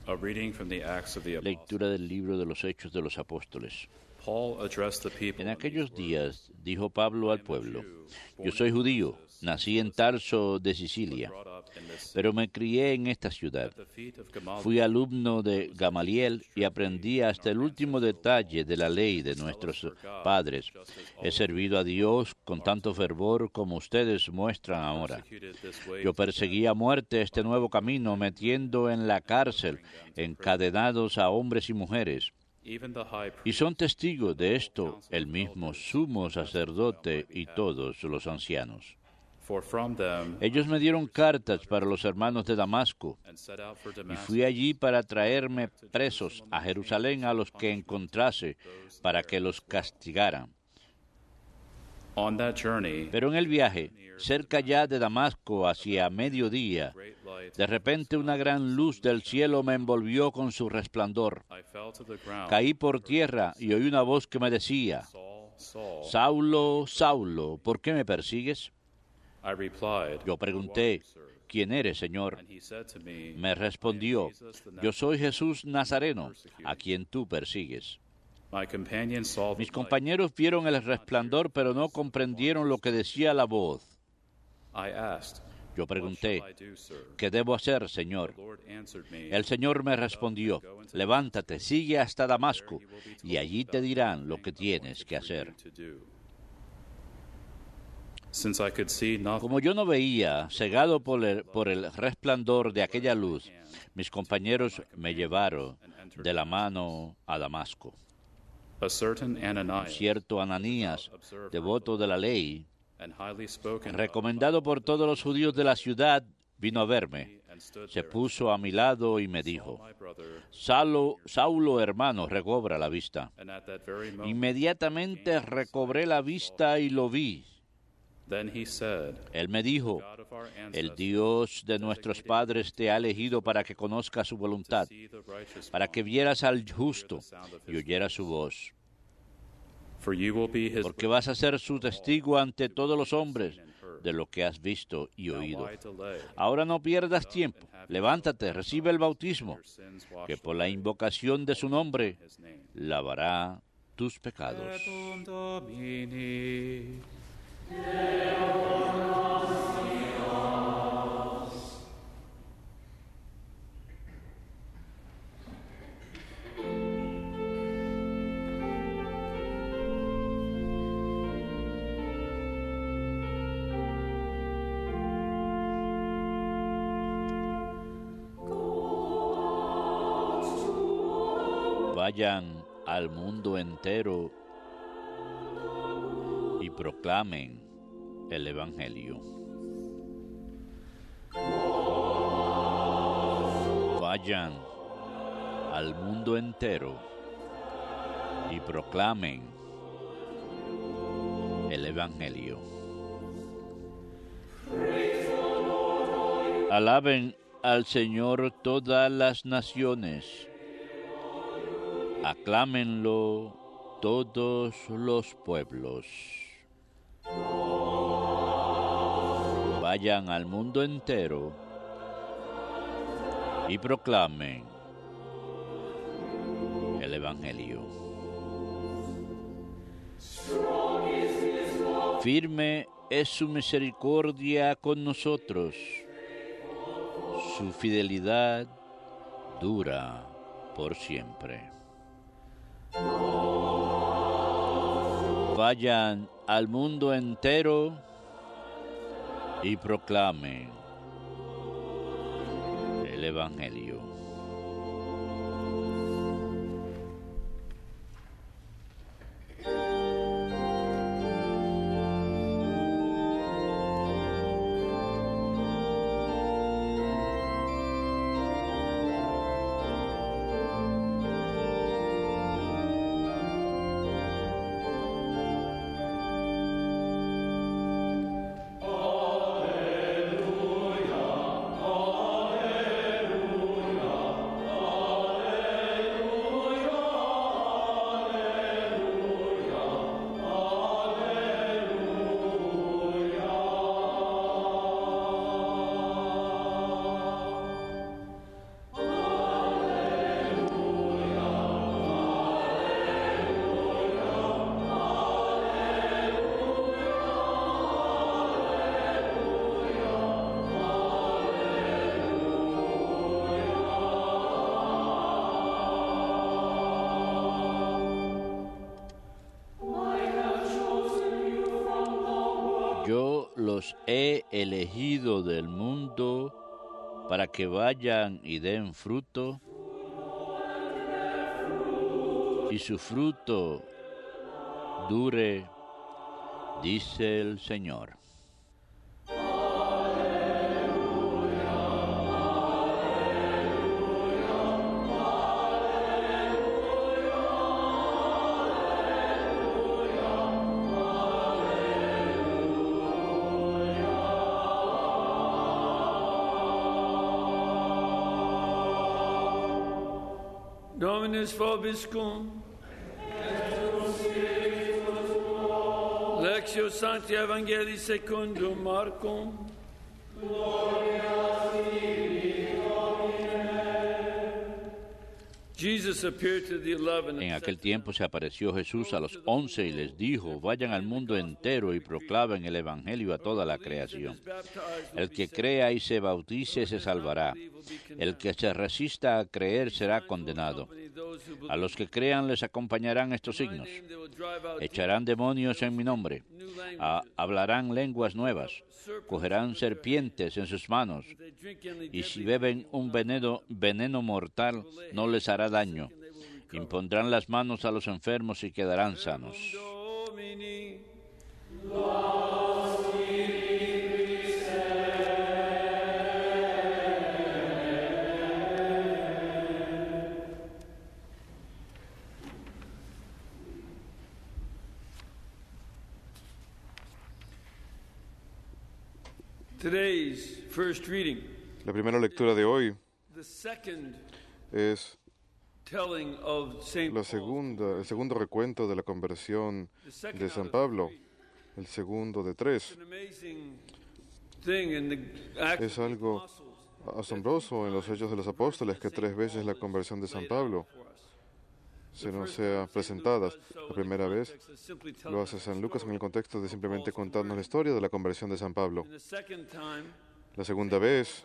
A reading from the Acts of the Apostles. Lectura del libro de los Hechos de los Apóstoles. Paul addressed the people En in aquellos these días dijo Pablo al pueblo: Yo soy judío, nací en Tarso de Sicilia, pero me crié en esta ciudad. Fui alumno de Gamaliel y aprendí hasta el último detalle de la ley de nuestros padres. He servido a Dios con tanto fervor como ustedes muestran ahora. Yo perseguí a muerte este nuevo camino, metiendo en la cárcel encadenados a hombres y mujeres. Y son testigos de esto el mismo sumo sacerdote y todos los ancianos. Ellos me dieron cartas para los hermanos de Damasco, y fui allí para traerme presos a Jerusalén a los que encontrase, para que los castigaran. Pero en el viaje, cerca ya de Damasco, hacia mediodía, de repente una gran luz del cielo me envolvió con su resplandor. Caí por tierra y oí una voz que me decía: Saulo, Saulo, ¿por qué me persigues? Yo pregunté: ¿Quién eres, Señor? Me respondió: Yo soy Jesús Nazareno, a quien tú persigues. Mis compañeros vieron el resplandor, pero no comprendieron lo que decía la voz. Yo pregunté: ¿qué debo hacer, Señor? El Señor me respondió: levántate, sigue hasta Damasco, y allí te dirán lo que tienes que hacer. Como yo no veía, cegado por el resplandor de aquella luz, mis compañeros me llevaron de la mano a Damasco. Cierto Ananías, devoto de la ley, recomendado por todos los judíos de la ciudad, vino a verme. Se puso a mi lado y me dijo: Saulo, hermano, recobra la vista. Inmediatamente recobré la vista y lo vi. Él me dijo: el Dios de nuestros padres te ha elegido para que conozcas su voluntad, para que vieras al justo y oyeras su voz. Porque vas a ser su testigo ante todos los hombres de lo que has visto y oído. Ahora no pierdas tiempo. Levántate, recibe el bautismo, que por la invocación de su nombre lavará tus pecados. Vayan al mundo entero y proclamen el Evangelio. Vayan al mundo entero y proclamen el Evangelio. Alaben al Señor todas las naciones. Aclámenlo todos los pueblos. Vayan al mundo entero y proclamen el Evangelio. Firme es su misericordia con nosotros. Su fidelidad dura por siempre. Vayan al mundo entero y proclamen el Evangelio. he elegido del mundo para que vayan y den fruto, y su fruto dure, dice el Señor. Dominus vobiscum. Lectio Sancti Evangelii secundum Marcum. En aquel tiempo se apareció Jesús a los 11 y les dijo: vayan al mundo entero y proclamen el Evangelio a toda la creación. El que crea y se bautice se salvará. El que se resista a creer será condenado. A los que crean les acompañarán estos signos: echarán demonios en mi nombre, hablarán lenguas nuevas, cogerán serpientes en sus manos, y si beben un veneno mortal no les hará daño. Impondrán las manos a los enfermos y quedarán sanos. La primera lectura de hoy es el segundo recuento de la conversión de San Pablo, el segundo de 3. Es algo asombroso en los Hechos de los Apóstoles que 3 veces la conversión de San Pablo se nos sea presentada. La primera vez lo hace San Lucas en el contexto de simplemente contarnos la historia de la conversión de San Pablo. La segunda vez,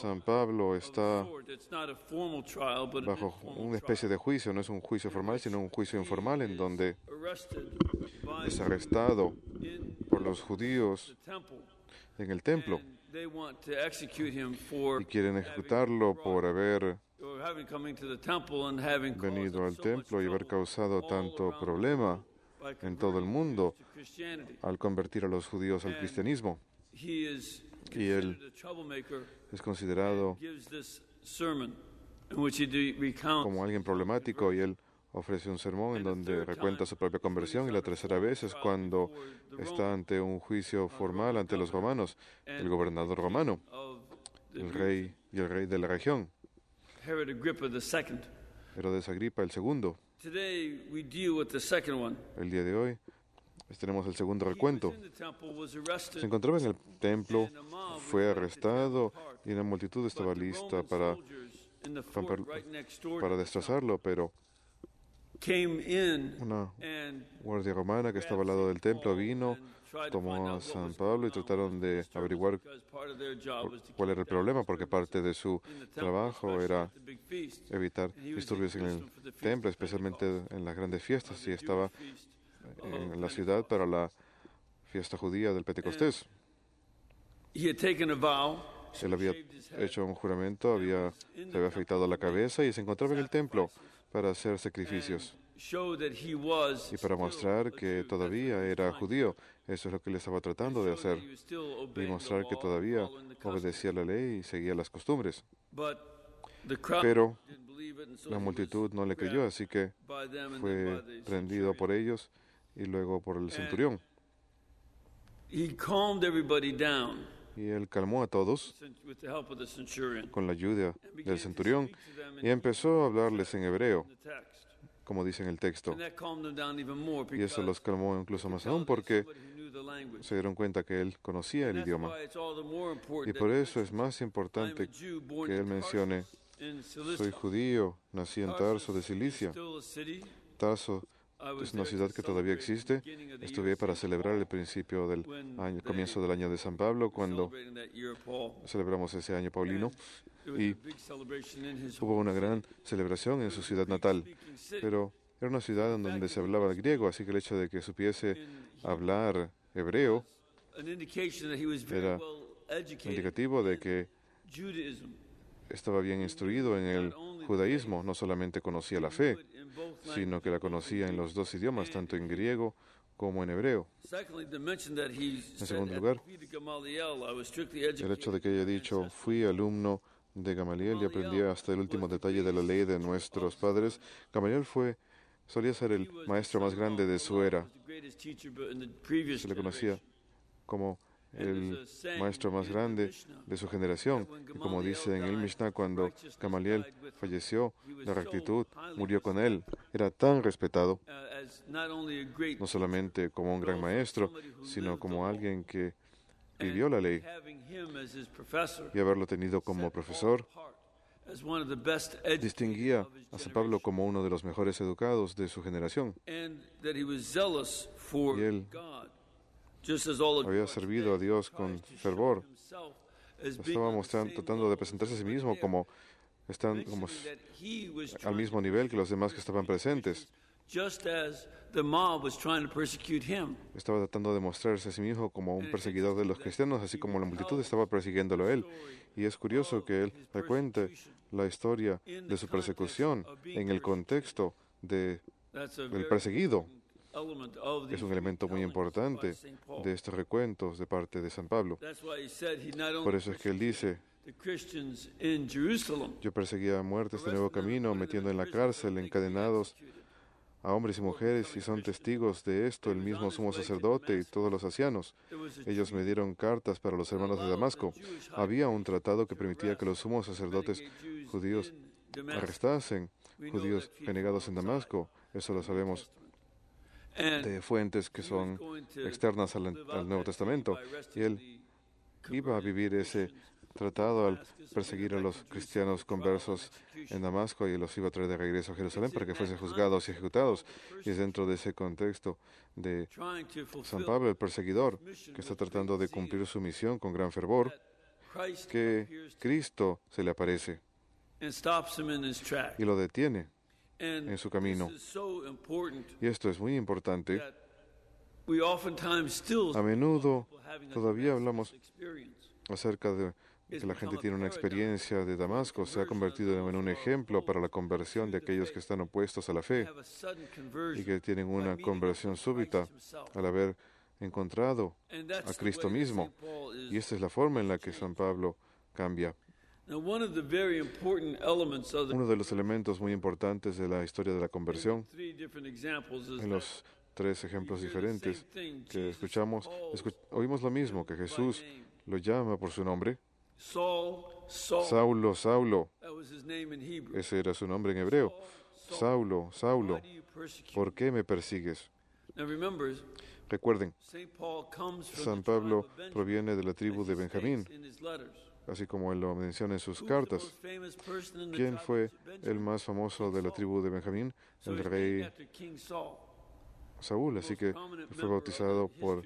San Pablo está bajo una especie de juicio, no es un juicio formal, sino un juicio informal en donde es arrestado por los judíos en el templo y quieren ejecutarlo por haber venido al templo y haber causado tanto problema en todo el mundo al convertir a los judíos al cristianismo. Y él es considerado como alguien problemático y él ofrece un sermón en donde recuenta su propia conversión. Y la tercera vez es cuando está ante un juicio formal ante los romanos, el gobernador romano, el rey de la región, Herodes Agripa el segundo. El día de hoy tenemos el segundo recuento. Se encontraba en el templo, fue arrestado y una multitud estaba lista para destrozarlo, pero una guardia romana que estaba al lado del templo vino, tomó a San Pablo y trataron de averiguar cuál era el problema, porque parte de su trabajo era evitar disturbios en el templo, especialmente en las grandes fiestas, y estaba en la ciudad para la fiesta judía del Pentecostés. Él había hecho un juramento, se había afeitado la cabeza y se encontraba en el templo para hacer sacrificios y para mostrar que todavía era judío. Eso es lo que él estaba tratando de hacer, y mostrar que todavía obedecía la ley y seguía las costumbres. Pero la multitud no le creyó, así que fue prendido por ellos y luego por el centurión. Y él calmó a todos con la ayuda del centurión y empezó a hablarles en hebreo, como dice en el texto. Y eso los calmó incluso más aún porque se dieron cuenta que él conocía el idioma. Y por eso es más importante que él mencione: soy judío, nací en Tarso de Cilicia. Tarso es una ciudad que todavía existe. Estuve para celebrar el principio del año, el comienzo del año de San Pablo, cuando celebramos ese año paulino, y hubo una gran celebración en su ciudad natal, pero era una ciudad en donde se hablaba griego, así que el hecho de que supiese hablar hebreo Era indicativo de que estaba bien instruido en el judaísmo. No solamente conocía la fe, sino que la conocía en los dos idiomas, tanto en griego como en hebreo. En segundo lugar, el hecho de que haya dicho, fui alumno de Gamaliel y aprendí hasta el último detalle de la ley de nuestros padres. Gamaliel solía ser el maestro más grande de su era. Se le conocía como el maestro más grande de su generación. Y como dice en el Mishnah, cuando Gamaliel falleció, la rectitud murió con él. Era tan respetado, no solamente como un gran maestro, sino como alguien que vivió la ley. Y haberlo tenido como profesor distinguía a San Pablo como uno de los mejores educados de su generación. Y él había servido a Dios con fervor. Estaba tratando de presentarse a sí mismo como al mismo nivel que los demás que estaban presentes. Estaba tratando de mostrarse a sí mismo como un perseguidor de los cristianos, así como la multitud estaba persiguiéndolo a él. Y es curioso que él recuente la historia de su persecución en el contexto del perseguido. Es un elemento muy importante de estos recuentos de parte de San Pablo. Por eso es que él dice, yo perseguía a muerte este nuevo camino, metiendo en la cárcel, encadenados a hombres y mujeres, y son testigos de esto el mismo sumo sacerdote y todos los ancianos. Ellos me dieron cartas para los hermanos de Damasco. Había un tratado que permitía que los sumos sacerdotes judíos arrestasen judíos renegados en Damasco. Eso lo sabemos de fuentes que son externas al Nuevo Testamento. Y él iba a vivir ese tratado al perseguir a los cristianos conversos en Damasco y los iba a traer de regreso a Jerusalén para que fuesen juzgados y ejecutados. Y es dentro de ese contexto de San Pablo, el perseguidor, que está tratando de cumplir su misión con gran fervor, que Cristo se le aparece y lo detiene en su camino. Y esto es muy importante. A menudo todavía hablamos acerca de que la gente tiene una experiencia de Damasco, se ha convertido en un ejemplo para la conversión de aquellos que están opuestos a la fe y que tienen una conversión súbita al haber encontrado a Cristo mismo. Y esta es la forma en la que San Pablo cambia. Uno de los elementos muy importantes de la historia de la conversión, en los 3 ejemplos diferentes que escuchamos, oímos lo mismo, que Jesús lo llama por su nombre. Saulo, Saulo, ese era su nombre en hebreo. Saulo, Saulo, ¿por qué me persigues? Recuerden, San Pablo proviene de la tribu de Benjamín, así como él lo menciona en sus cartas. ¿Quién fue el más famoso de la tribu de Benjamín? El rey Saúl, así que fue bautizado por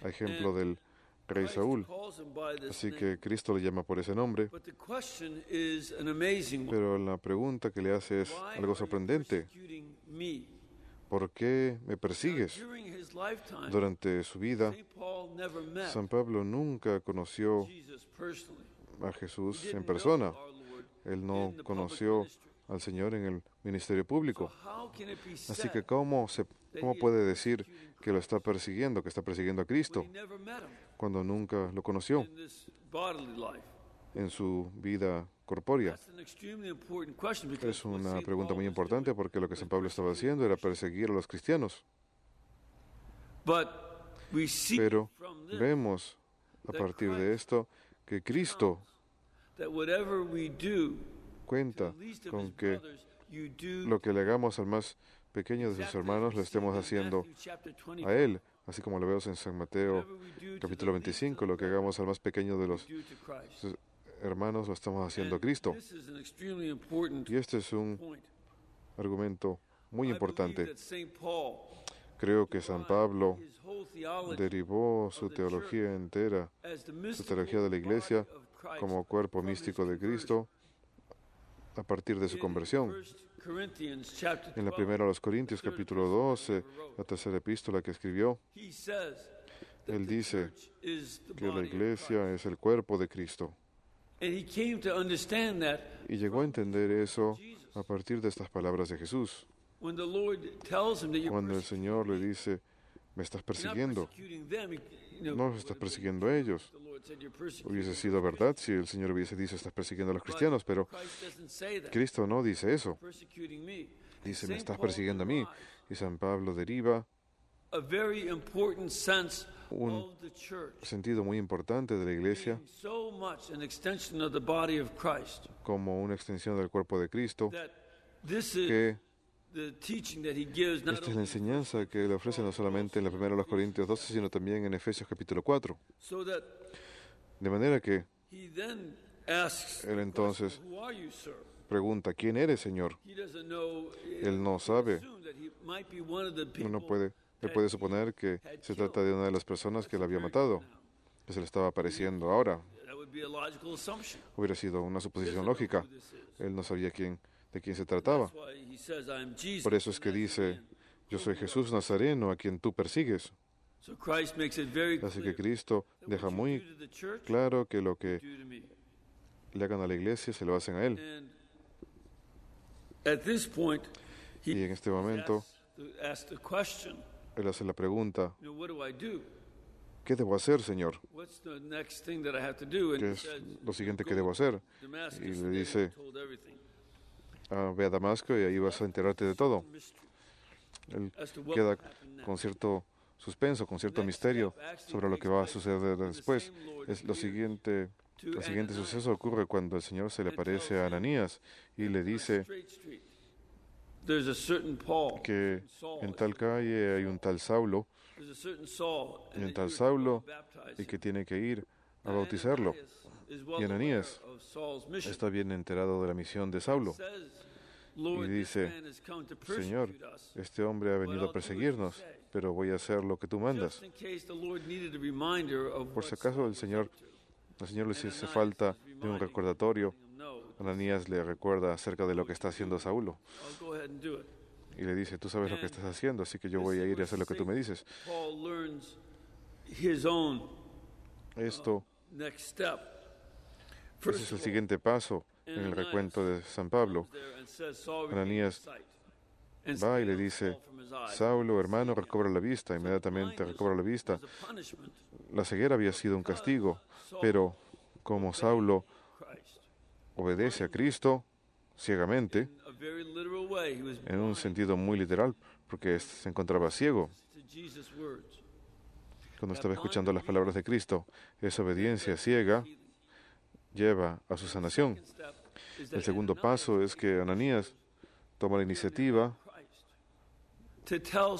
ejemplo del rey Saúl. Así que Cristo le llama por ese nombre. Pero la pregunta que le hace es algo sorprendente. ¿Por qué me persigues? Durante su vida, San Pablo nunca conoció a Jesús en persona. Él no conoció al Señor en el ministerio público. Así que ¿cómo puede decir que lo está persiguiendo, que está persiguiendo a Cristo, cuando nunca lo conoció en su vida corpórea? Es una pregunta muy importante porque lo que San Pablo estaba haciendo era perseguir a los cristianos. Pero vemos a partir de esto que Cristo cuenta con que lo que le hagamos al más pequeño de sus hermanos lo estemos haciendo a Él, así como lo vemos en San Mateo capítulo 25, lo que hagamos al más pequeño de los hermanos lo estamos haciendo a Cristo. Y este es un argumento muy importante. Creo que San Pablo derivó su teología entera, su teología de la Iglesia, como cuerpo místico de Cristo, a partir de su conversión. En la primera a los Corintios, capítulo 12, la tercera epístola que escribió, Él dice que la iglesia es el cuerpo de Cristo. Y llegó a entender eso a partir de estas palabras de Jesús. Cuando el Señor le dice, me estás persiguiendo, no estás persiguiendo a ellos. Hubiese sido verdad si el Señor hubiese dicho, estás persiguiendo a los cristianos, pero Cristo no dice eso. Dice, me estás persiguiendo a mí. Y San Pablo deriva un sentido muy importante de la iglesia como una extensión del cuerpo de Cristo, que esta es la enseñanza que le ofrece no solamente en la primera de los Corintios 12, sino también en Efesios capítulo 4. De manera que él entonces pregunta, ¿quién eres, Señor? Él no sabe. Él puede suponer que se trata de una de las personas que le había matado, que se le estaba apareciendo ahora. Hubiera sido una suposición lógica. Él no sabía de quién se trataba. Por eso es que dice, yo soy Jesús Nazareno, a quien tú persigues. Así que Cristo deja muy claro que lo que le hagan a la iglesia se lo hacen a Él. Y en este momento, Él hace la pregunta, ¿qué debo hacer, Señor? ¿Qué es lo siguiente que debo hacer? Y le dice, ve a Damasco y ahí vas a enterarte de todo. Él queda con cierto suspenso, con cierto misterio sobre lo que va a suceder después. El siguiente suceso ocurre cuando el Señor se le aparece a Ananías y le dice que en tal calle hay un tal Saulo, y que tiene que ir a bautizarlo. Y Ananías está bien enterado de la misión de Saulo. Y dice, Señor, este hombre ha venido a perseguirnos, pero voy a hacer lo que tú mandas. Por si acaso el Señor le hace falta de un recordatorio, Ananías le recuerda acerca de lo que está haciendo Saulo. Y le dice, tú sabes lo que estás haciendo, así que yo voy a ir a hacer lo que tú me dices. Esto ese es el siguiente paso en el recuento de San Pablo. Ananías va y le dice, Saulo, hermano, recobra la vista. Inmediatamente recobra la vista. La ceguera había sido un castigo, pero como Saulo obedece a Cristo ciegamente, en un sentido muy literal, porque se encontraba ciego cuando estaba escuchando las palabras de Cristo, esa obediencia ciega lleva a su sanación. El segundo paso es que Ananías toma la iniciativa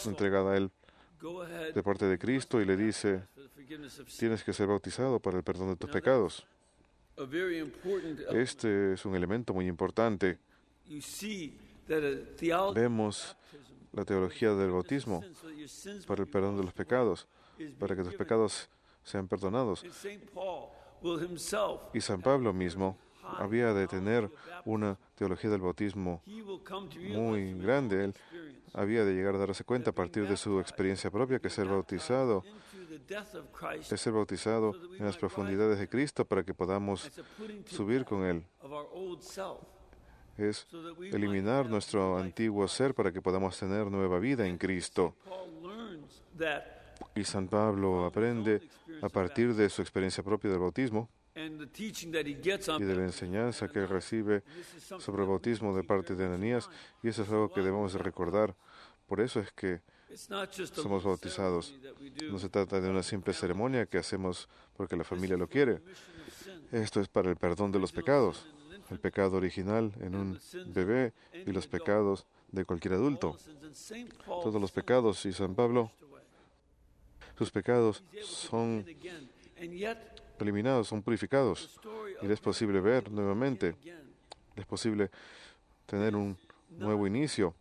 entregada a él de parte de Cristo y le dice, tienes que ser bautizado para el perdón de tus pecados. Este es un elemento muy importante. Vemos la teología del bautismo para el perdón de los pecados, para que tus pecados sean perdonados. Y San Pablo mismo había de tener una teología del bautismo muy grande. Él había de llegar a darse cuenta a partir de su experiencia propia que ser bautizado es ser bautizado en las profundidades de Cristo para que podamos subir con Él. Es eliminar nuestro antiguo ser para que podamos tener nueva vida en Cristo. Y San Pablo aprende a partir de su experiencia propia del bautismo y de la enseñanza que recibe sobre el bautismo de parte de Ananías, y eso es algo que debemos de recordar. Por eso es que somos bautizados. No se trata de una simple ceremonia que hacemos porque la familia lo quiere. Esto es para el perdón de los pecados, el pecado original en un bebé y los pecados de cualquier adulto. Todos los pecados, y San Pablo, sus pecados son eliminados, son purificados, y es posible ver nuevamente, es posible tener un nuevo inicio.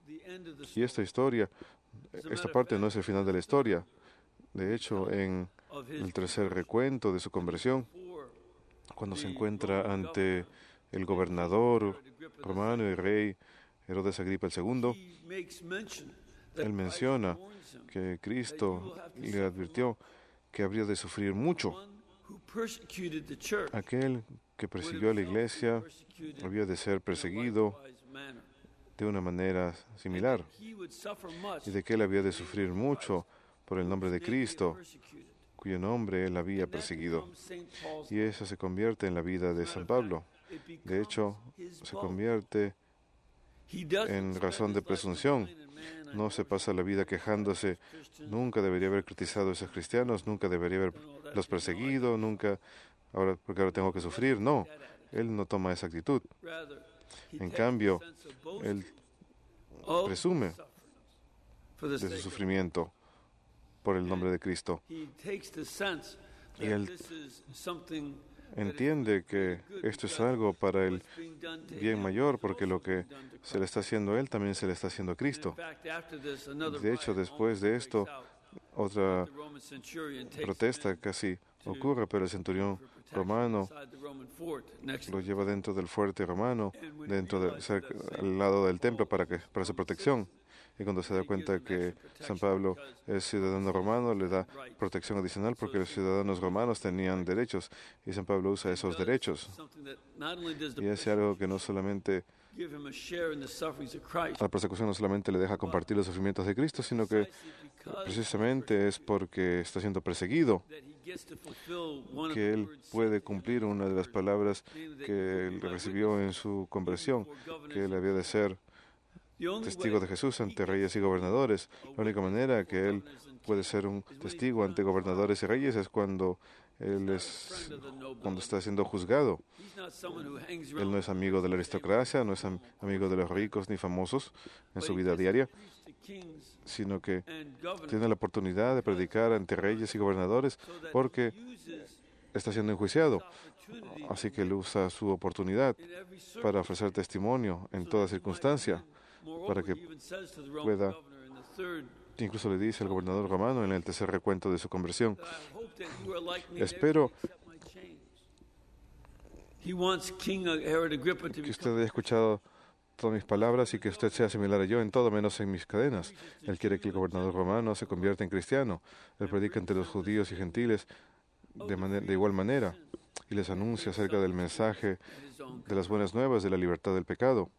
Y esta parte no es el final de la historia. De hecho, en el tercer recuento de su conversión, cuando se encuentra ante el gobernador romano y rey Herodes Agripa II, él menciona que Cristo le advirtió que habría de sufrir mucho. Aquel que persiguió a la iglesia había de ser perseguido de una manera similar, y de que él había de sufrir mucho por el nombre de Cristo, cuyo nombre él había perseguido. Y eso se convierte en la vida de San Pablo. De hecho, se convierte en razón de presunción. No se pasa la vida quejándose. Nunca debería haber criticado a esos cristianos, nunca debería haberlos perseguido, nunca, porque ahora tengo que sufrir. No, él no toma esa actitud. En cambio, él presume de su sufrimiento por el nombre de Cristo. Y él entiende que esto es algo para el bien mayor, porque lo que se le está haciendo a él también se le está haciendo a Cristo. De hecho, después de esto, otra protesta casi ocurre, pero el centurión romano lo lleva dentro del fuerte romano, al lado del templo para su protección. Y cuando se da cuenta que San Pablo es ciudadano romano, le da protección adicional porque los ciudadanos romanos tenían derechos y San Pablo usa esos derechos. Y hace algo que no solamente, la persecución no solamente le deja compartir los sufrimientos de Cristo, sino que precisamente es porque está siendo perseguido que él puede cumplir una de las palabras que él recibió en su conversión, que él había de ser testigo de Jesús ante reyes y gobernadores. La única manera que él puede ser un testigo ante gobernadores y reyes es cuando está siendo juzgado. Él no es amigo de la aristocracia, no es amigo de los ricos ni famosos en su vida diaria, sino que tiene la oportunidad de predicar ante reyes y gobernadores porque está siendo enjuiciado. Así que él usa su oportunidad para ofrecer testimonio en toda circunstancia, para que pueda, incluso le dice al gobernador romano en el tercer recuento de su conversión, espero que usted haya escuchado todas mis palabras y que usted sea similar a yo en todo menos en mis cadenas. Él quiere que el gobernador romano se convierta en cristiano. Él predica entre los judíos y gentiles de igual manera y les anuncia acerca del mensaje de las buenas nuevas de la libertad del pecado.